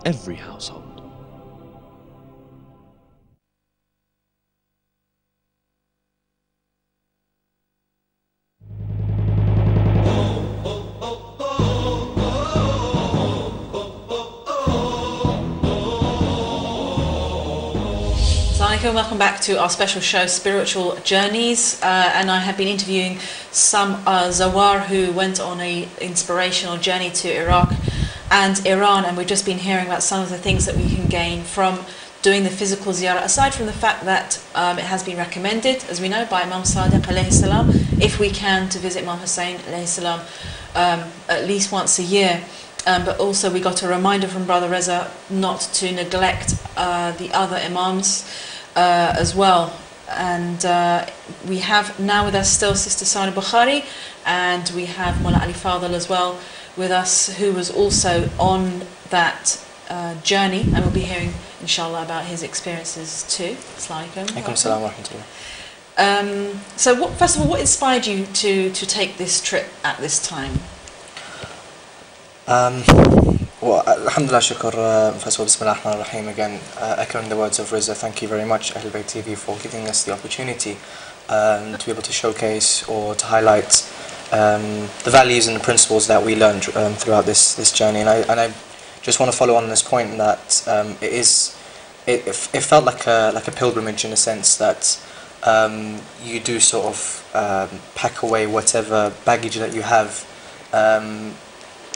every household. Welcome back to our special show, Spiritual Journeys, and I have been interviewing some Zawar who went on a inspirational journey to Iraq and Iran, and we've just been hearing about some of the things that we can gain from doing the physical ziyarah, aside from the fact that it has been recommended, as we know, by Imam Sadiq alayhi salam, if we can, to visit Imam Hussein alayhi salam at least once a year. But also we got a reminder from Brother Reza not to neglect the other Imams as well. And we have now with us still Sister Saarah Bokhari, and we have Mullah Ali Fadhil as well with us, who was also on that journey, and we'll be hearing inshallah about his experiences too. Assalamu alaikum. Assalamu wa rahmatullah. So first of all, what inspired you to take this trip at this time? Well, alhamdulillah, shukr, first of all, bismillah ar-Rahman ar-Rahim, again, echoing the words of Reza, thank you very much, Ahlul Bayt TV, for giving us the opportunity to be able to showcase or to highlight the values and the principles that we learned throughout this journey. And I just want to follow on this point that it felt like a pilgrimage, in a sense that you do sort of pack away whatever baggage that you have,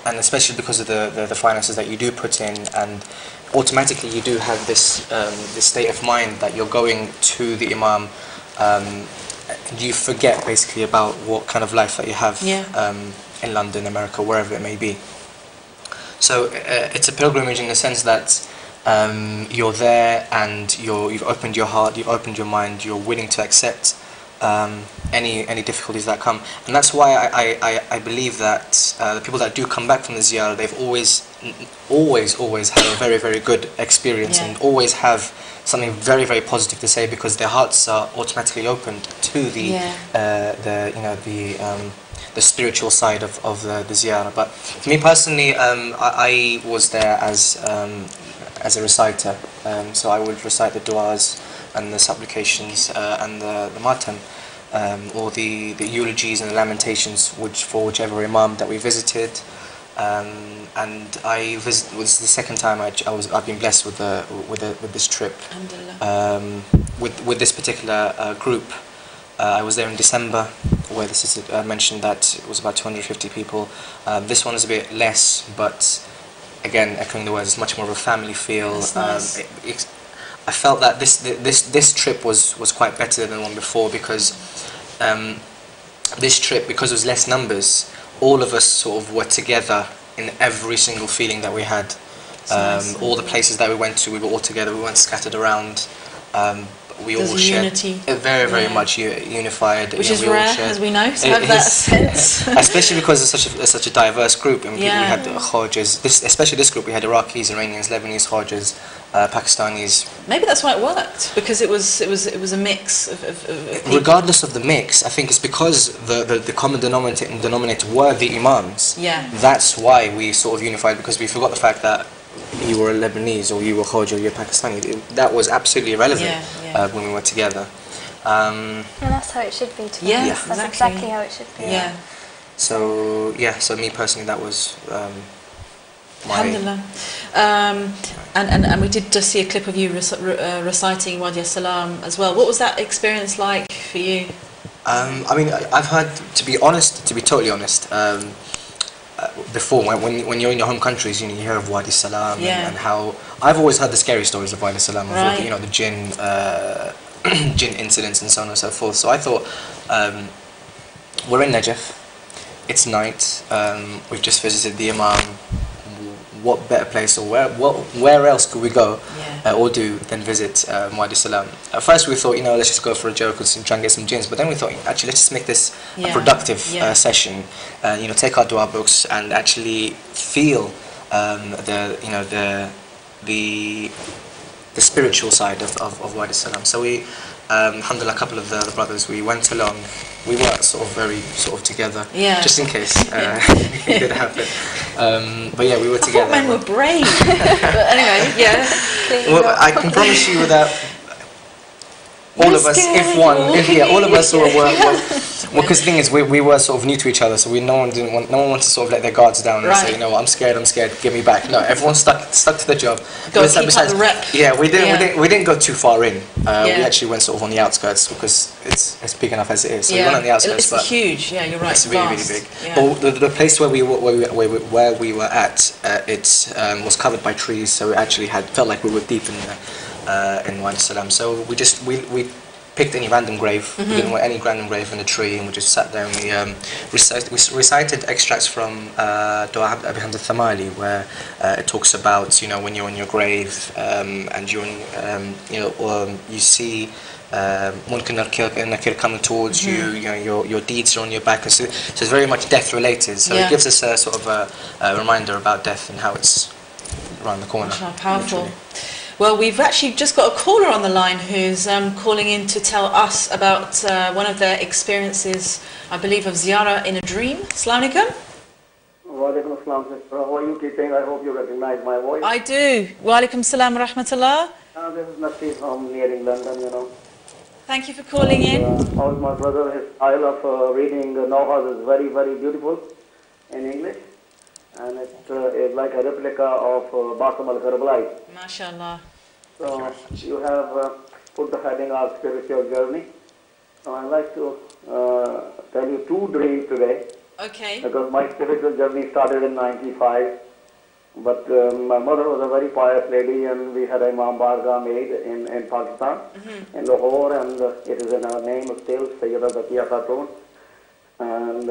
and especially because of the finances that you do put in, and automatically you do have this state of mind that you're going to the Imam. You forget basically about what kind of life that you have in London, America, wherever it may be. So it's a pilgrimage in the sense that you're there and you've opened your heart, you've opened your mind, you're willing to accept any difficulties that come. And that's why I believe that the people that do come back from the ziyarah, they've always had a very, very good experience, and always have something very, very positive to say, because their hearts are automatically opened to the spiritual side of the ziyarah. But for me personally, I was there as a reciter, so I would recite the du'as and the supplications and the matam, or the eulogies and the lamentations for whichever Imam that we visited. And it was the second time I've been blessed with this trip, with this particular group. I was there in December, where the sister mentioned that it was about 250 people. This one is a bit less, but again, echoing the words, it's much more of a family feel. Nice. I felt that this trip was quite better than the one before, because this trip, because it was less numbers, all of us sort of were together in every single feeling that we had. Nice. All the places that we went to, we were all together. We weren't scattered around. We all shared unity. Very much unified, which is rare, as we know, to have that sense. Especially because it's such a diverse group. I mean, we had Khawajas, especially this group. We had Iraqis, Iranians, Lebanese Khawajas, Pakistanis. Maybe that's why it worked, because it was a mix of people. Regardless of the mix, I think it's because the common denominator were the Imams. Yeah. That's why we sort of unified, because we forgot the fact that you were a Lebanese or you were Khawaja or you're Pakistani. That was absolutely irrelevant when we were together. And that's how it should be, to be honest. That's exactly how it should be. Yeah. So me personally, that was Alhamdulillah. And we did just see a clip of you reciting Wadi as-Salam as well. What was that experience like for you? I mean, I've heard, to be totally honest, before, when you're in your home countries, you hear of Wadi Salam and how I've always heard the scary stories of Wadi Salam, of the jinn incidents and so on and so forth. So I thought, we're in Najaf, it's night, we've just visited the Imam. What better place, or where else could we go or do than visit Wadi Salam? At first we thought, let's just go for a joke and try and get some jinns, but then we thought, actually, let's just make this a productive session. Take our dua books and actually feel the spiritual side of Wadi Salam. So we Alhamdulillah, a couple of the brothers, we went along. We were sort of very together, just in case it did happen. But yeah, we were together. I thought men were brave. But anyway, yeah. Well, I can promise you that all of us, all of us were because the thing is, we were sort of new to each other, so no one wanted to sort of let their guards down and say, you know what, I'm scared, give me back. No, everyone stuck to the job. Besides, the rep. Yeah, we didn't go too far in. We actually went sort of on the outskirts because it's big enough as it is. So we went on the outskirts. It's huge. Yeah, you're right. It's really big. Yeah. But the place where we were at, it was covered by trees, so it actually felt like we were deep in Wadi Salam. So we picked any random grave. We didn't want any random grave in the tree, and we just sat there and we recited extracts from Dua Abi Hamd al-Thamali, where it talks about, you know, when you're on your grave and you're you see Munkar Nakir coming towards you, you know, your deeds are on your back, so it's very much death related. So it gives us a sort of a reminder about death and how it's around the corner. Powerful. Literally. Well, we've actually just got a caller on the line who's calling in to tell us about one of their experiences, I believe, of ziara in a dream. Assalamu alaikum. Wa alaikum assalam, sister. How are you keeping? I hope you recognize my voice. I do. Wa alaikum salam wa rahmatullah. This is Nasir from nearing London, you know. Thank you for calling in. How's my brother? His style of reading Nawaz is very, very beautiful in English. And it is like a replica of Basim al-Karbali. MashaAllah. So you have put the heading of spiritual journey. So I'd like to tell you two dreams today. Okay. Because my spiritual journey started in '95. But my mother was a very pious lady, and we had a Imam Barga made in Pakistan, in Lahore, and it is in her name still, Sayyida Zakiya Khatun. And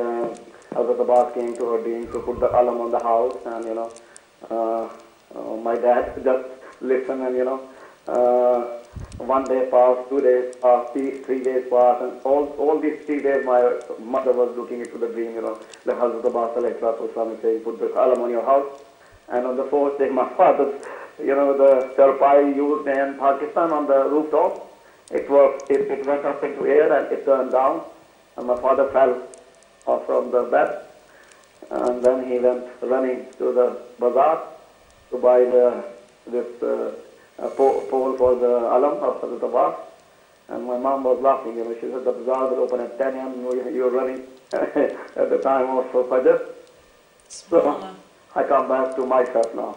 Hazrat Abbas came to her deen to put the alam on the house, and you know, my dad just listened, and you know, 1 day passed, 2 days passed, 3 days passed, and all these 3 days my mother was looking into the dream, you know, the Hazrat Abbas is saying, put the alam on your house. And on the 4th day, my father, you know, the charpai used in Pakistan on the rooftop, it went up into air and it turned down, and my father fell off from the bed, and then he went running to the bazaar to buy this pole for the alam of Hazrat Abbas. And my mom was laughing, you know, she said the bazaar will open at 10 a.m. You're running at the time of Fajr. So I come back to myself now.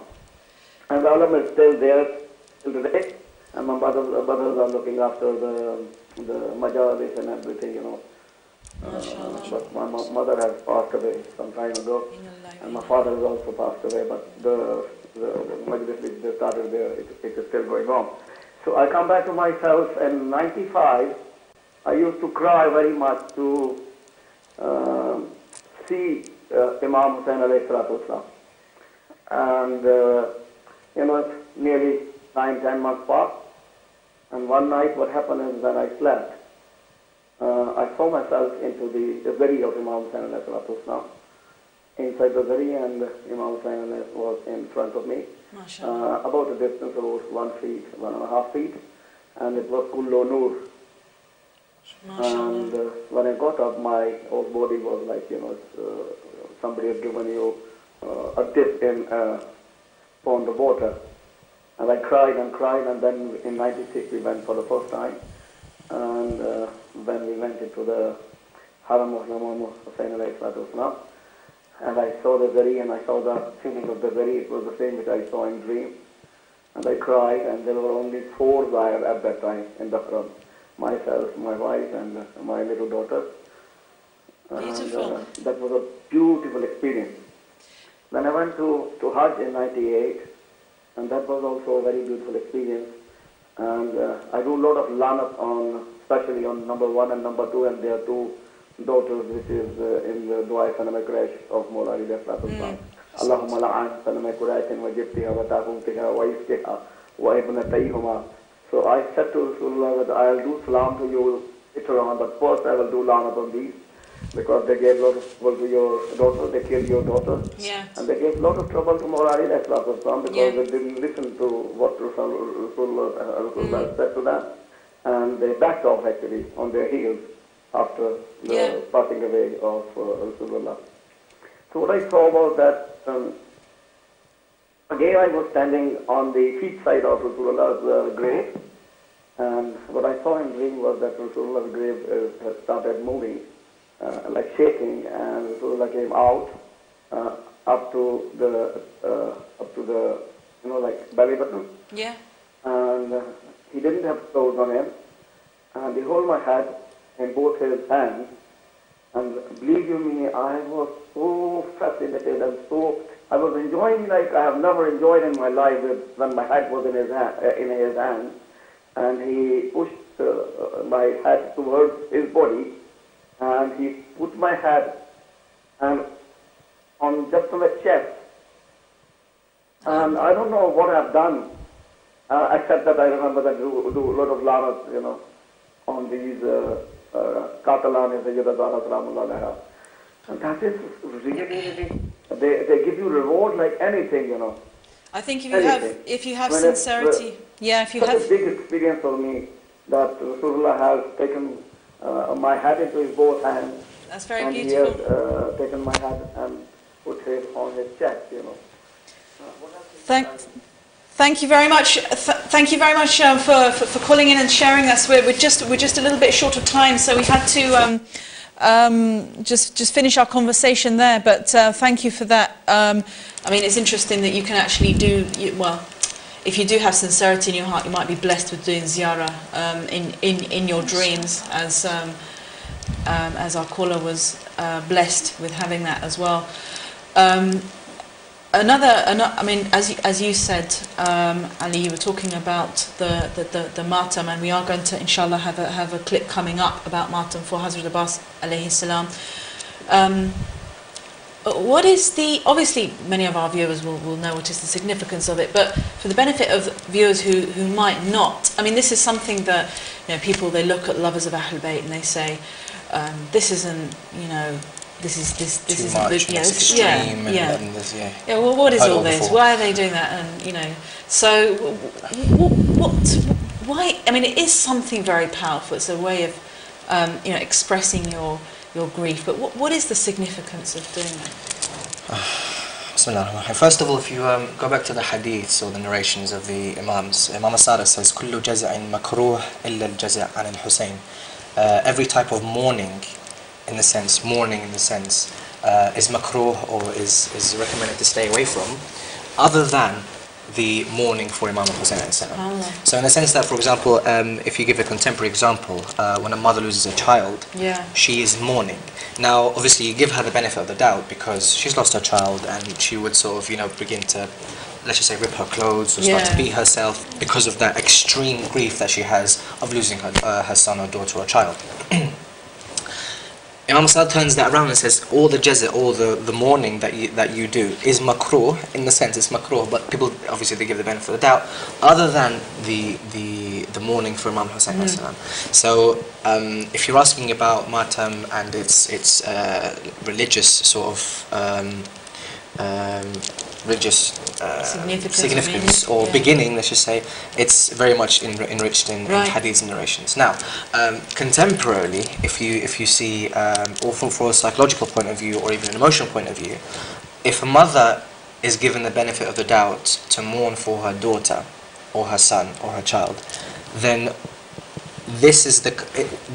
And the alam is still there till today, and my brothers are looking after the majalis and everything, you know. But my mother has passed away some time ago, and my father has also passed away, but the majlis which they started there, it is still going on. So I come back to myself. In '95, I used to cry very much to see Imam Hussain alayhi salatu wasalam. And you know, nearly 9-10 months passed, and one night what happened is when I slept, I saw myself into the zari of Imam Hussain alayhi salatu wasalam, inside the zari, and Imam Hussain was in front of me, about a distance of 1.5 feet, and it was kullo noor. And when I got up, my whole body was like, you know, somebody had given you a dip in pond of water. And I cried, and then in '96 we went for the first time, and when we went into the Haram of Imam Hussain alayhi salatu wasalam, and I saw the zari, and I saw the feeling of the zari, it was the same which I saw in dream, and I cried, and there were only 4 there at that time in the Haram, myself, my wife, and my little daughter. Beautiful. And that was a beautiful experience. Then I went to Hajj in '98, and that was also a very beautiful experience. And I do a lot of lanat especially on number 1 and number 2, and their 2 daughters, which is in the Dua Sanam Quraysh of Mawla Ali Sallallahu Allahumma la'an Sanam Quraysh wa jibtiha wa ta'umtiha wa iftiha wa ibnatayhuma. So I said to Rasulullah that I'll do salam to you later on, but first I will do lanat on these, because they gave a lot of trouble to your daughter, they killed your daughter, and they gave a lot of trouble to Mawla Ali because they didn't listen to what Rasulullah said to them. and they backed off actually on their heels after the passing away of Rasulullah. So what I saw was that again I was standing on the feet side of Rasulullah's grave, and what I saw in the dream was that Rasulullah's grave started moving, like shaking, and Rasulullah came out up to the like belly button. Yeah. And he didn't have clothes on him, and he held my head in both his hands, and believe you me, I was so fascinated and so I was enjoying like I have never enjoyed in my life when my head was in his hand, and he pushed my head towards his body, and he put my head and on just on the chest, and I don't know what I've done, except that I remember that do a lot of lanas, on these Katalan is the and that is really, they give you reward like anything, I think if you have sincerity, if you have a big experience for me that Rasulullah has taken my head into his both hands. That's very and beautiful. He has taken my head and put it on his chest, Thank you very much. Thank you very much for calling in and sharing us. We're just a little bit short of time, so we had to just finish our conversation there. But thank you for that. I mean, it's interesting that you can actually do well. If you do have sincerity in your heart, you might be blessed with doing ziara in your dreams, as our caller was blessed with having that as well. I mean, as you said, Ali, you were talking about the matam, and we are going to, inshallah, have a clip coming up about matam for Hazrat Abbas alayhi salam. What is obviously many of our viewers will know what is the significance of it, but for the benefit of viewers who might not, I mean, this is something that, people, they look at lovers of Ahlul Bayt and they say, this isn't, this is much, extreme, well, what is all this? Why are they doing that? And so why? I mean, it is something very powerful. It's a way of expressing your grief. But what is the significance of doing that? First of all, if you go back to the hadiths or the narrations of the Imams, Imam Saarah says, "Kullu jaza'in makruh illa al-jaza' an al-Husayn." Every type of mourning in the sense is makruh, or is recommended to stay away from, other than the mourning for Imam Hussein alayhi salam. So in the sense that, for example, if you give a contemporary example, when a mother loses a child, she is mourning. Now obviously you give her the benefit of the doubt because she's lost her child, and she would sort of begin to, let's just say, rip her clothes or start to beat herself because of that extreme grief that she has of losing her son or daughter or child. Imam Saad turns that around and says, all the jaza, all the mourning that you do is makruh, in the sense it's makruh, but people, obviously they give the benefit of the doubt, other than the mourning for Imam Hussein alayhi salam. So if you're asking about matam and its religious sort of religious significance or beginning, let's just say, it's very much enriched in hadiths and narrations. Now, contemporarily, if you see, or from a psychological point of view or even an emotional point of view, if a mother is given the benefit of the doubt to mourn for her daughter or her son or her child, then this is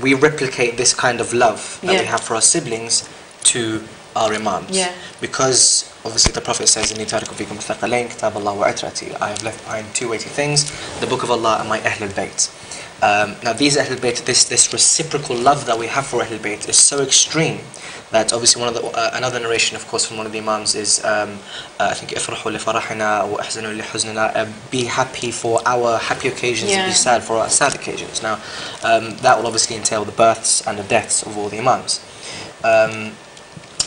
we replicate this kind of love that we have for our siblings to our imams, because obviously the Prophet says, I have left behind two weighty things, the Book of Allah and my Ahlul Bayt. Now these Ahlul Bayt, this reciprocal love that we have for Ahlul Bayt is so extreme that obviously another narration, of course, from one of the imams is, I think, ifrahu li farahina wa ahzanu li huznina, be happy for our happy occasions and be sad for our sad occasions. Now that will obviously entail the births and the deaths of all the imams.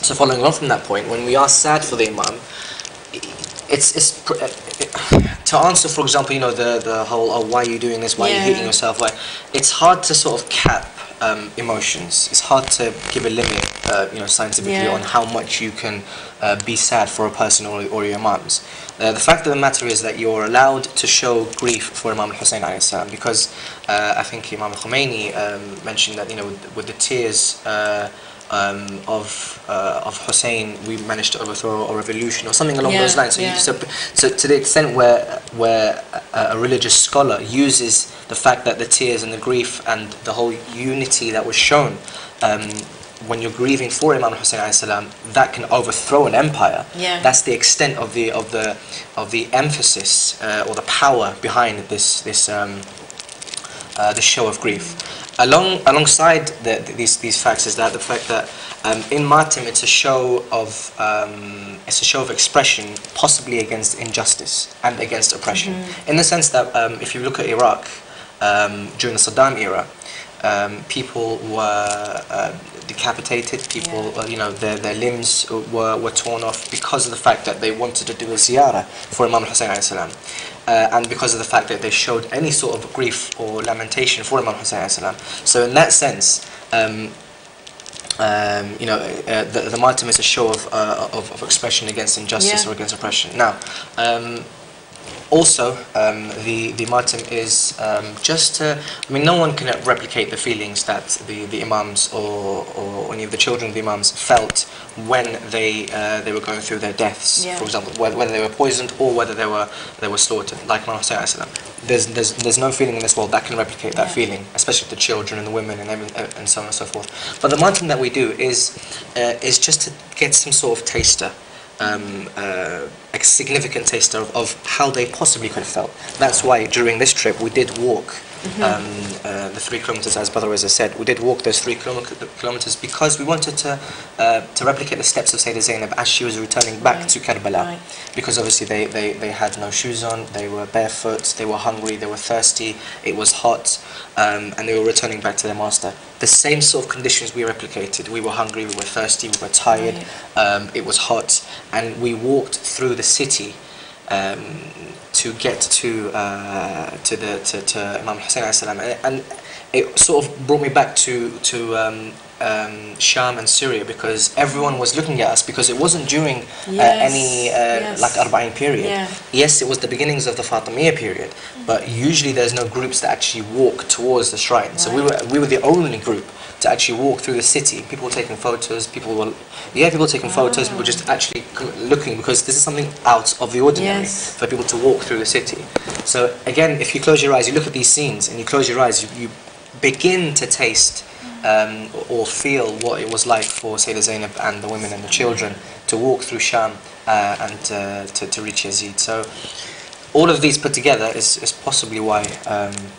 So following on from that point, when we are sad for the imam, to answer, for example, you know, the whole, oh, why are you doing this? Why are you hitting yourself? Why? It's hard to sort of cap emotions. It's hard to give a limit, you know, scientifically on how much you can be sad for a person or your imams. The fact of the matter is that you're allowed to show grief for Imam al-Hussein alayhi salam, because I think Imam al-Khomeini mentioned that, you know, with the tears of Hussein, we managed to overthrow a revolution or something along those lines. So to the extent where a religious scholar uses the fact that the tears and the grief and the whole unity that was shown when you're grieving for Imam Hussein alayhi salam, that can overthrow an empire. That's the extent of the emphasis or the power behind this show of grief. Alongside these facts is that the fact that in Matim it's a show of expression, possibly against injustice and against oppression. In the sense that if you look at Iraq during the Saddam era, people were decapitated. People, you know, their limbs were torn off because of the fact that they wanted to do a ziara for Imam Hussein alayhi salam. And because of the fact that they showed any sort of grief or lamentation for Imam Hussein alayhi salam. So in that sense, you know, the martyrdom is a show of expression against injustice or against oppression. Now, also, the martyrdom is just to, I mean, no one can replicate the feelings that the imams or any of the children of the imams felt when they were going through their deaths. For example, whether they were poisoned or whether they were slaughtered, like Imam Hussein alayhi salam. There's no feeling in this world that can replicate that feeling, especially the children and the women and so on and so forth. But the martyrdom that we do is just to get some sort of taster. A significant taster of how they possibly could have felt. That's why during this trip we did walk the 3 kilometers, as Brother Reza said. We did walk those 3 kilometers because we wanted to replicate the steps of Sayyidah Zainab as she was returning back to Karbala. Because obviously they had no shoes on, they were barefoot, they were hungry, they were thirsty, it was hot, and they were returning back to their master. The same sort of conditions we replicated. We were hungry, we were thirsty, we were tired, it was hot, and we walked through the city to get to Imam Hussein alayhi salam, and it sort of brought me back to Sham and Syria, because everyone was looking at us, because it wasn't during any like Arba'in period. Yes, it was the beginnings of the Fatimiyya period, but usually there's no groups that actually walk towards the shrine. So we were the only group to actually walk through the city. People were taking photos, people were taking photos, people just actually looking, because this is something out of the ordinary for people to walk through the city. So again, if you close your eyes, you look at these scenes and you close your eyes, you begin to taste or feel what it was like for Sayyidah Zainab and the women and the children to walk through Sham and to reach Yazid. So all of these put together is possibly why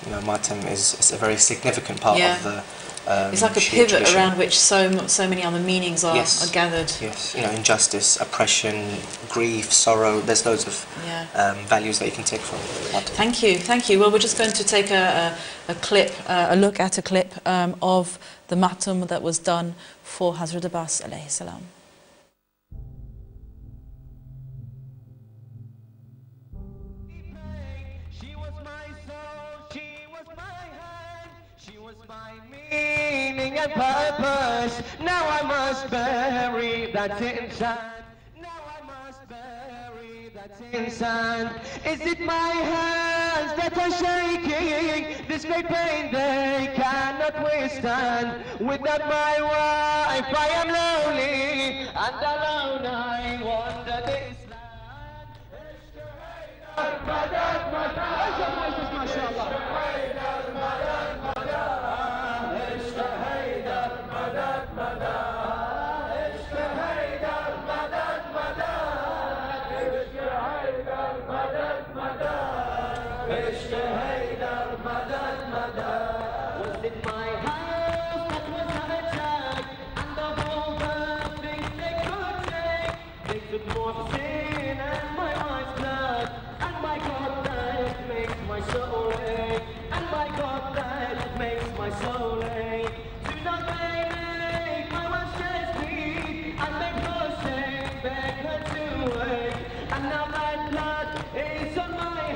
you know, Matam is a very significant part of the it's like a pivot tradition, around which so many other meanings are gathered. Yes, you know, injustice, oppression, grief, sorrow. There's loads of values that you can take from Matam. Thank you. Well, we're just going to take a look at a clip of the Matam that was done for Hazrat Abbas alayhi salam. Meaning and purpose. Now I must bury that inside. Now I must bury that inside. Is it my hands that are shaking? This great pain they cannot withstand. Without my wife I am lonely, and alone I wander this land. And now my blood is on my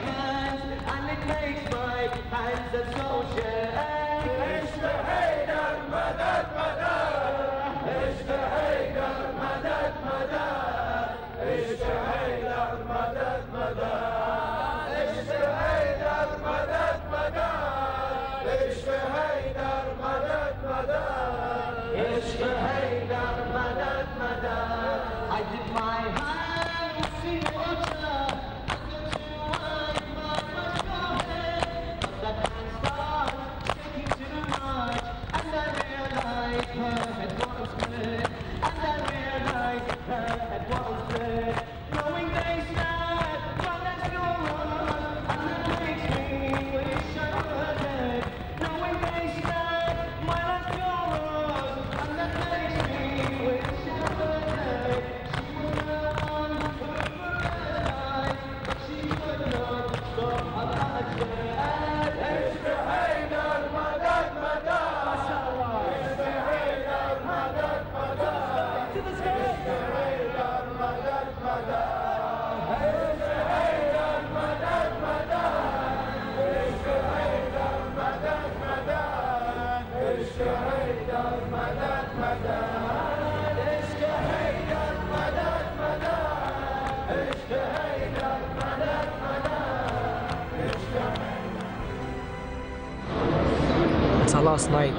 last night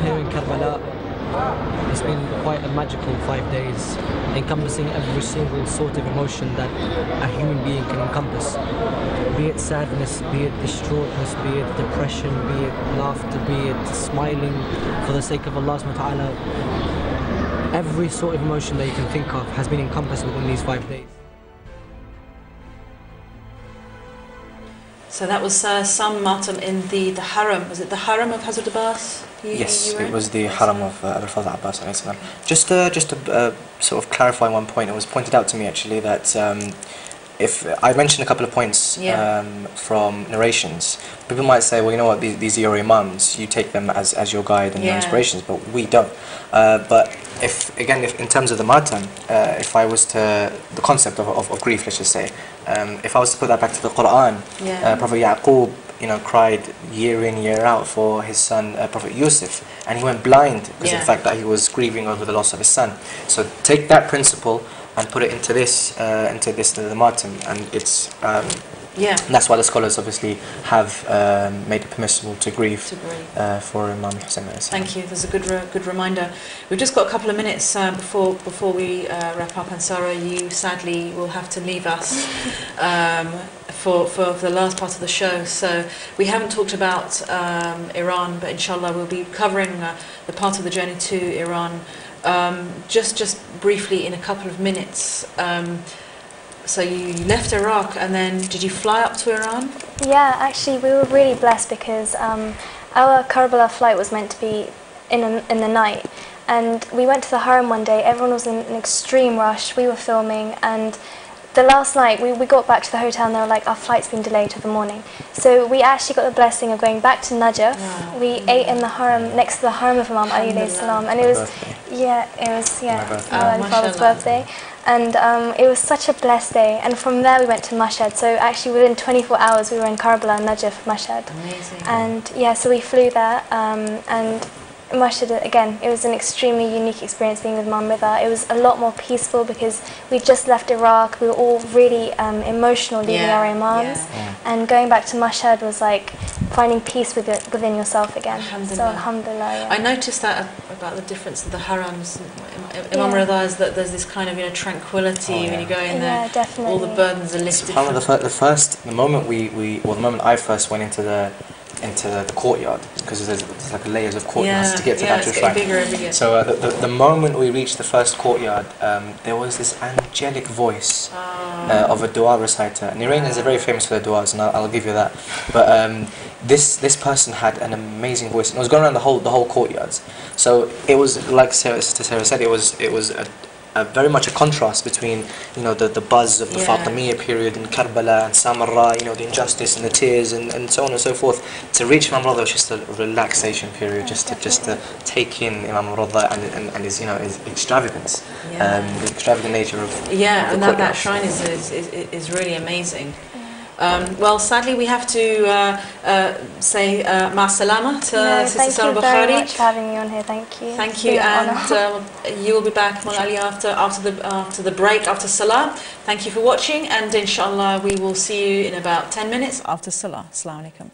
here in Karbala, it's been quite a magical 5 days, encompassing every single sort of emotion that a human being can encompass. Be it sadness, be it distraughtness, be it depression, be it laughter, be it smiling for the sake of Allah subhanahu wa ta'ala. Every sort of emotion that you can think of has been encompassed within these 5 days. So that was some matam in the haram. Was it the haram of Hazrat Abbas? Yes, it was the haram of Abu Fadl Abbas. Just to sort of clarify one point, it was pointed out to me actually that if I mentioned a couple of points from narrations, people might say, well, you know what, these are your imams, you take them as your guide and your inspirations, but we don't. But if in terms of the matam, if I was to, the concept of grief, let's just say, if I was to put that back to the Quran, Prophet Yaqub, cried year in, year out for his son, Prophet Yusuf, and he went blind because of the fact that he was grieving over the loss of his son. So take that principle and put it into the matam, and it's and that's why the scholars obviously have made it permissible to grieve for Imam Hussein. Thank you. That's a good reminder. We've just got a couple of minutes before we wrap up, and Saarah, you sadly will have to leave us for the last part of the show. So we haven't talked about Iran, but inshallah we'll be covering the part of the journey to Iran just briefly in a couple of minutes. So you left Iraq, and then did you fly up to Iran? Yeah, actually we were really blessed because our Karbala flight was meant to be in the night, and we went to the Haram one day. Everyone was in an extreme rush. We were filming, and the last night we got back to the hotel and they were like, our flight's been delayed till the morning. So we actually got the blessing of going back to Najaf. Wow. We ate in the Haram, next to the Haram of Imam Ali alayhi salam, and it was my father's birthday. And it was such a blessed day. And from there we went to Mashhad. So actually within 24 hours we were in Karbala, Najaf, Mashhad. Amazing. And yeah, so we flew there, and Mashhad, again, it was an extremely unique experience being with Mum Rida. It was a lot more peaceful because we just left Iraq. We were all really emotional leaving our imams. And going back to Mashhad was like finding peace within yourself again. So alhamdulillah. I noticed that about the difference of the harams. Imam Rida is that there's this kind of tranquility when you go in there. Definitely. All the burdens are lifted. The moment I first went into the courtyard, because there's like layers of courtyards to get to that shrine. So the moment we reached the first courtyard, there was this angelic voice of a dua reciter. And Iranians are very famous for their duas, and I'll give you that. But this person had an amazing voice, and it was going around the whole courtyards. So it was like Sarah said, it was very much a contrast between the buzz of the Fatimiyya period in Karbala and Samarra, the injustice and the tears and so on and so forth. To reach Imam Rida was just a relaxation period, just to take in Imam Rida and his his extravagance, the extravagant nature of and that shrine is really amazing. Well, sadly, we have to say ma salama to Sister Saarah Bokhari. Thank you very much for having me on here. Thank you. Thank you, and you will be back, Mawla Ali, after the break, after Salah. Thank you for watching, and inshallah, we will see you in about 10 minutes after Salah. Assalamu alaikum.